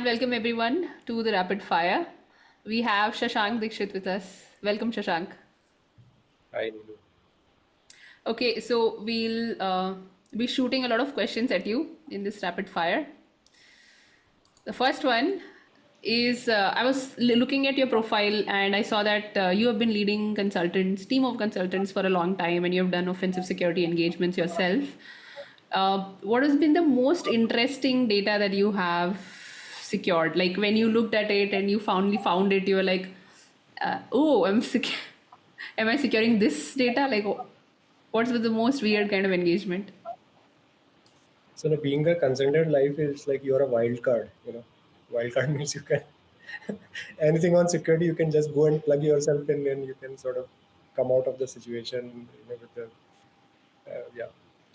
and welcome everyone to the Rapid Fire. We have Shashank Dixit with us. Welcome, Shashank. I Nilu. Okay, so we'll be shooting a lot of questions at you in this Rapid Fire. The first one is I was looking at your profile and I saw that you have been leading team of consultants for a long time, and you have done offensive security engagements yourself. What has been the most interesting data that you have secured? Like when you looked at it and you finally found it, you were like, "Oh, am I securing this data?" Like, what's the most weird kind of engagement? So being a consultant life is like you're a wild card. Wild card means you can anything on security you can just go and plug yourself in, and you can sort of come out of the situation. With the yeah,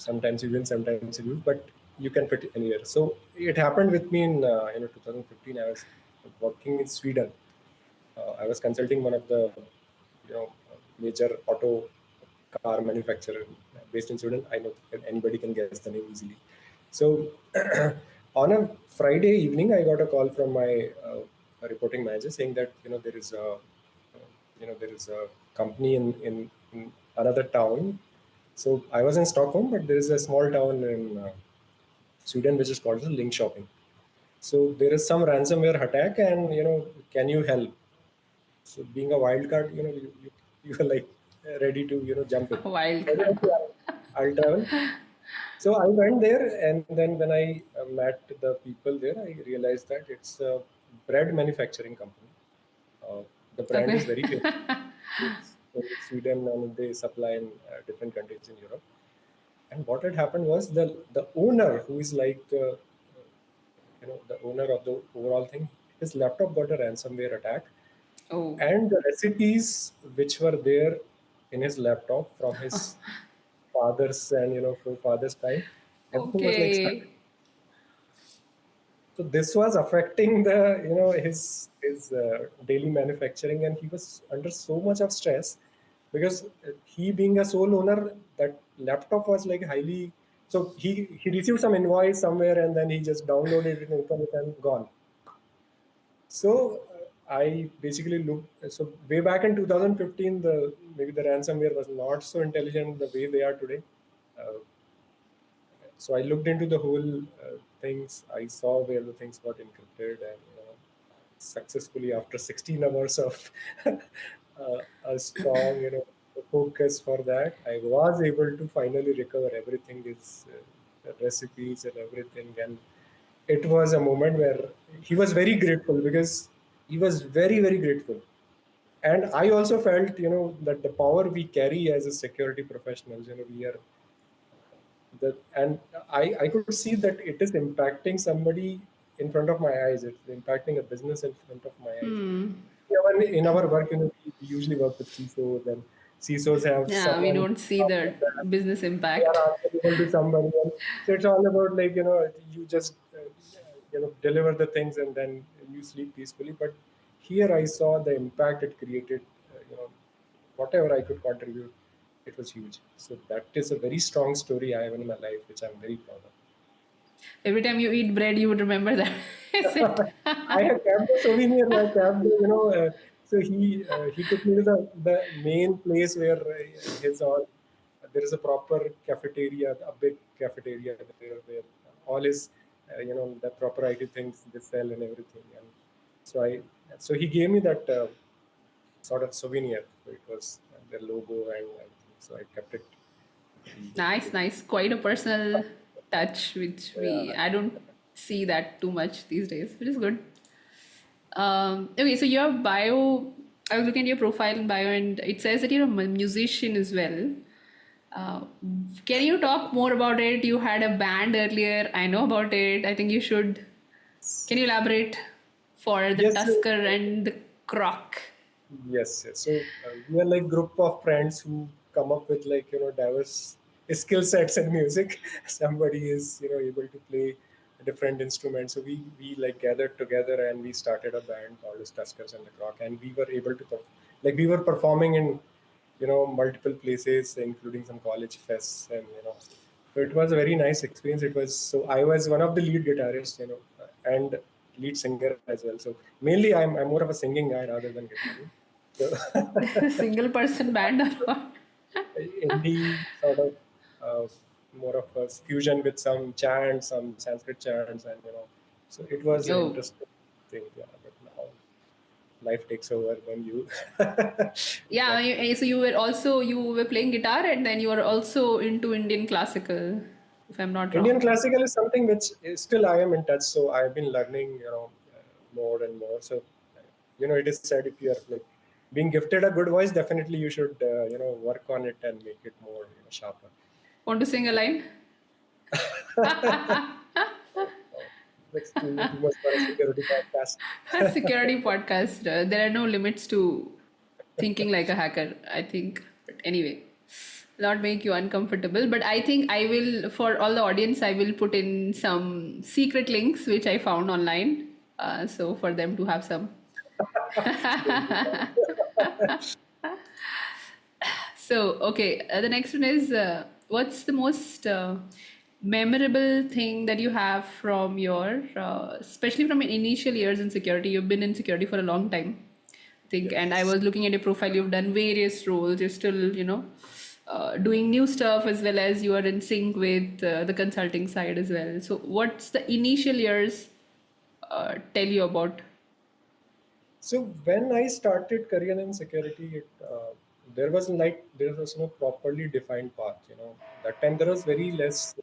sometimes you win, sometimes you lose, but you can fit anywhere. So it happened with me in 2015. I was working in Sweden. I was consulting one of the major auto car manufacturer based in Sweden. I know anybody can guess the name easily. So on a Friday evening, I got a call from my reporting manager saying that there is a company in another town. So I was in Stockholm, but there is a small town in Sweden which is called the Link Shopping. So there is some ransomware attack, and can you help? So being a wild card, you are like ready to jump in. Wild So I card. said, "Okay, I'll travel." So I went there, and then when I met the people there, I realized that it's a bread manufacturing company. The brand is Okay. very famous. It's in Sweden, and they supply in different countries in Europe. And what had happened was the owner, who is like the owner of the overall thing, his laptop got a ransomware attack, Oh, and the recipes which were there in his laptop from his father's and forefathers time, everything was like stuck. okay. So this was affecting the his daily manufacturing, and he was under so much of stress because he being a sole owner, that laptop was like highly. So he received some invoice somewhere, and then he just downloaded it and opened it and gone. So I basically looked. So way back in 2015, maybe the ransomware was not so intelligent the way they are today. Uh, so I looked into the whole things. I saw where the things got encrypted, and successfully after 16 hours of a strong focus for that, I was able to finally recover everything. Is recipes and everything, and it was a moment where he was very grateful, because he was very, very grateful. And I also felt that the power we carry as a security professionals, we are and I could see that it is impacting somebody in front of my eyes. It's impacting a business in front of my eyes. Even in our work, we usually work with CISOs, and CISOs have Yeah, we someone don't see the business they are impact. answerable to somebody else. So it's all about, like, you just deliver the things and then you sleep peacefully. But here I saw the impact it created. Whatever I could contribute, it was huge. So that is a very strong story I have in my life, which I'm very proud of. Every time you eat bread, you would remember that. Is it? I have kept the souvenir. I kept so he took me to the main place where his all there is a proper cafeteria, a big cafeteria there where all his the proprietary things they sell and everything. And so he gave me that sort of souvenir. So it was their logo and everything. So I kept it. Nice, nice. Quite a personal touch, which Yeah. I don't see that too much these days, which is good. Okay, so your bio, I was looking at your profile and bio, and it says that you're a musician as well. Uh, can you talk more about it? You had a band earlier. I know about it. I think you should. Can you elaborate for the Yes. Tusker and the Croc? Yes, yes. So we are like group of friends who come up with, like, diverse skill sets in music. Somebody is able to play a different instrument. So we like gathered together and we started a band called as Tuskers and the Croc, and we were able to like we were performing in multiple places, including some college fests, and so it was a very nice experience. It was, so I was one of the lead guitarists, and lead singer as well. So mainly I'm more of a singing guy rather than guitaring. So Single person band or what? indie sort of more of a fusion with some chants, some Sanskrit chants, and so it was an Oh, interesting thing. Yeah, but now life takes over when you. yeah. But So you were playing guitar and then you were also into Indian classical, if I'm not Indian wrong. classical is something which is still I am in touch. So I've been learning, more and more. So, it is said if you are like being gifted a good voice, definitely you should, work on it and make it more, sharper. Want to sing a line? That's too much for a security podcast. Security podcast. There are no limits to thinking like a hacker, I think. But anyway, not make you uncomfortable. But I think I will, for all the audience, I will put in some secret links which I found online. So for them to have some. Don't do that. So, okay, the next one is what's the most memorable thing that you have from your, especially from your initial years in security? You've been in security for a long time, I think, and I Yes. was looking at your profile, you've done various roles, you're still, doing new stuff as well as you are in sync with the consulting side as well. So, what's the initial years tell you about? So when I started career in security, there was no properly defined path. That time there was very less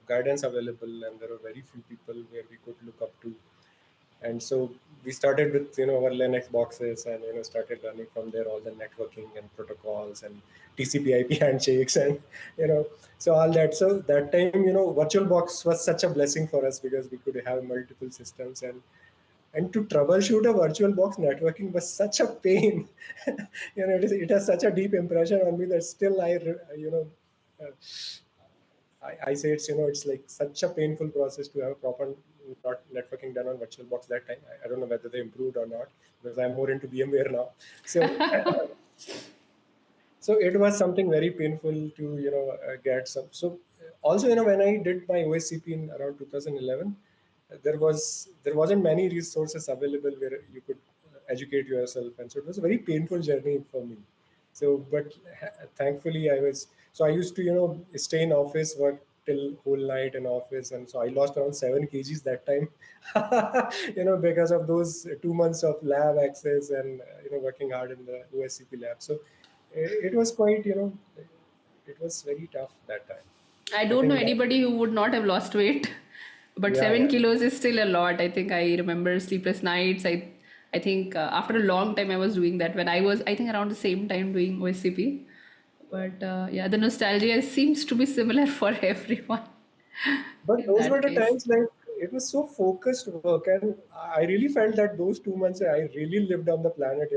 guidance available, and there were very few people where we could look up to. And so we started with our Linux boxes, and started learning from there all the networking and protocols and TCP/IP handshakes, and you know so all that. So that time, VirtualBox was such a blessing for us because we could have multiple systems, and to troubleshoot a virtual box networking was such a pain. It has such a deep impression on me that still uh, I say it's like such a painful process to have a proper not networking done on virtual box that time. I don't know whether they improved or not because I'm more into VMware now. So so it was something very painful to get some. So also when I did my OSCP in around 2011, there wasn't many resources available where you could educate yourself, and so it was a very painful journey for me. So but thankfully I used to stay in office, work till whole night in office, and so I lost around 7 kgs that time. Because of those 2 months of lab access and working hard in the OSCP lab. So it was quite, it was very tough that time. I I don't know think that, anybody who would not have lost weight, but yeah, 7 kilos is still a lot. I think I remember sleepless nights. I think after a long time I was doing that when I was, I think, around the same time doing OSCP. yeah. But yeah, the nostalgia seems to be similar for everyone But in those were that the case. times like it was so focused work, and I really felt that those 2 months I really lived on the planet.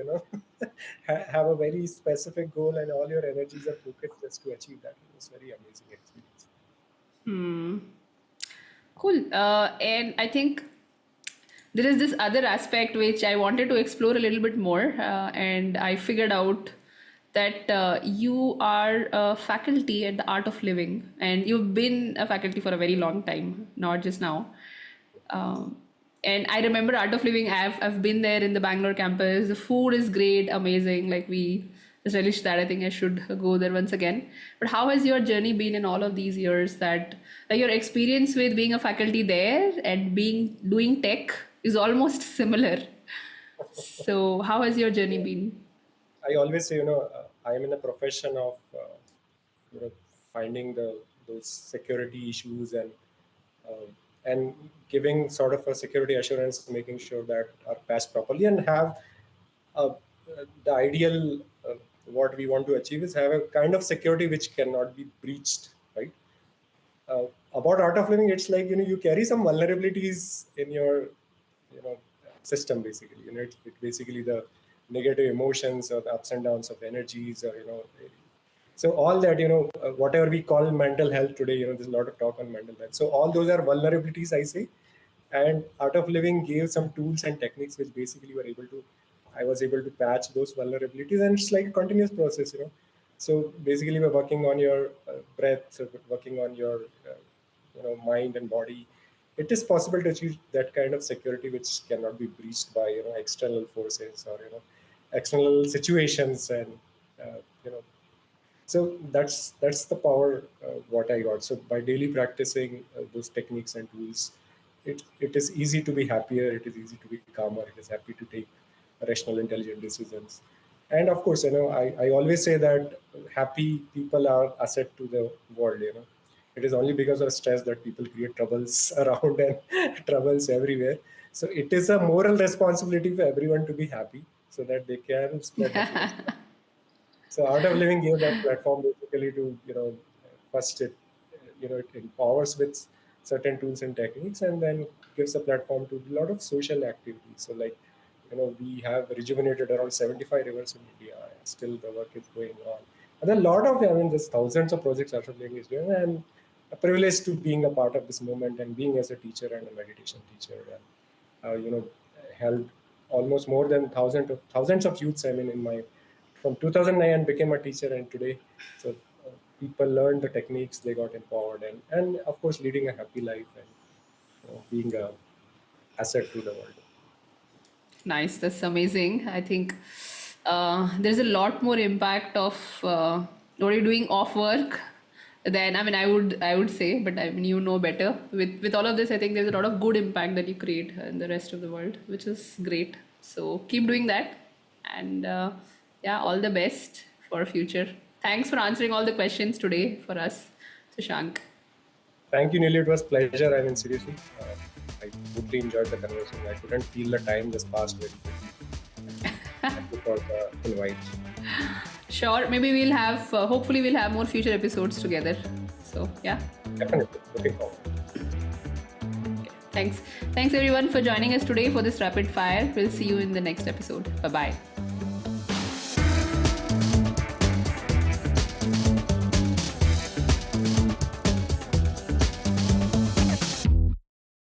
Have a very specific goal, and all your energies are focused just to achieve that. It was very amazing experience. Hmm. Cool. And I think there is this other aspect which I wanted to explore a little bit more, and I figured out that you are a faculty at the Art of Living, and you've been a faculty for a very long time, not just now. Um, and I remember Art of Living. I've been there in the Bangalore campus. The food is great, amazing. Like we just relish that. I think I should go there once again. But how has your journey been in all of these years? That like your experience with being a faculty there and being doing tech is almost similar. So how has your journey been? I always say, I am in a profession of, you know, finding those security issues, um, and giving sort of a security assurance, making sure that are patched properly, and have uh, the ideal what we want to achieve is have a kind of security which cannot be breached, right? About Art of Living, it's like you carry some vulnerabilities in your system basically. It's basically the negative emotions or the ups and downs of energies, or so all that whatever we call mental health today. There's a lot of talk on mental health. So all those are vulnerabilities, I say. And Art of Living gave some tools and techniques which basically were able to I was able to patch those vulnerabilities, and it's like a continuous process. So basically we're working on your breath, so working on your mind and body, it is possible to achieve that kind of security which cannot be breached by external forces or external situations. And uh, you know so that's the power what I got. So by daily practicing those techniques and tools, it is easy to be happier, it is easy to be calmer, it is happy to take rational, intelligent decisions. And of course, I always say that happy people are asset to the world. It is only because of stress that people create troubles around and troubles everywhere. So it is a moral responsibility for everyone to be happy so that they can spread happiness. So Art of Living gave that platform basically to, first it empowers with certain tools and techniques, and then gives a platform to a lot of social activities. So like, we have rejuvenated around 75 rivers in India, and still the work is going on. And there are a lot of, there's thousands of projects Art of Living is doing, and a privilege to being a part of this movement and being as a teacher and a meditation teacher. And, held almost more than thousands of youths. I mean, in my from 2009 became a teacher, and today, so people learned the techniques, they got empowered, and of course leading a happy life, and being a asset to the world. Nice, that's amazing. I think there's a lot more impact of what you're doing off work than, I mean, I would say, but I mean, you know better. With all of this, I think there's a lot of good impact that you create in the rest of the world, which is great. So keep doing that, and yeah, all the best for future. Thanks for answering all the questions today for us, Shashank. Thank you, Neil. It was pleasure. I mean, seriously, I totally enjoyed the conversation. I couldn't feel the time just passed very quickly. Thank you for the invite. Sure, maybe we'll have, hopefully, we'll have more future episodes together. So, yeah. Definitely. Looking forward. Thanks. Thanks everyone for joining us today for this rapid fire. We'll see you in the next episode. Bye bye.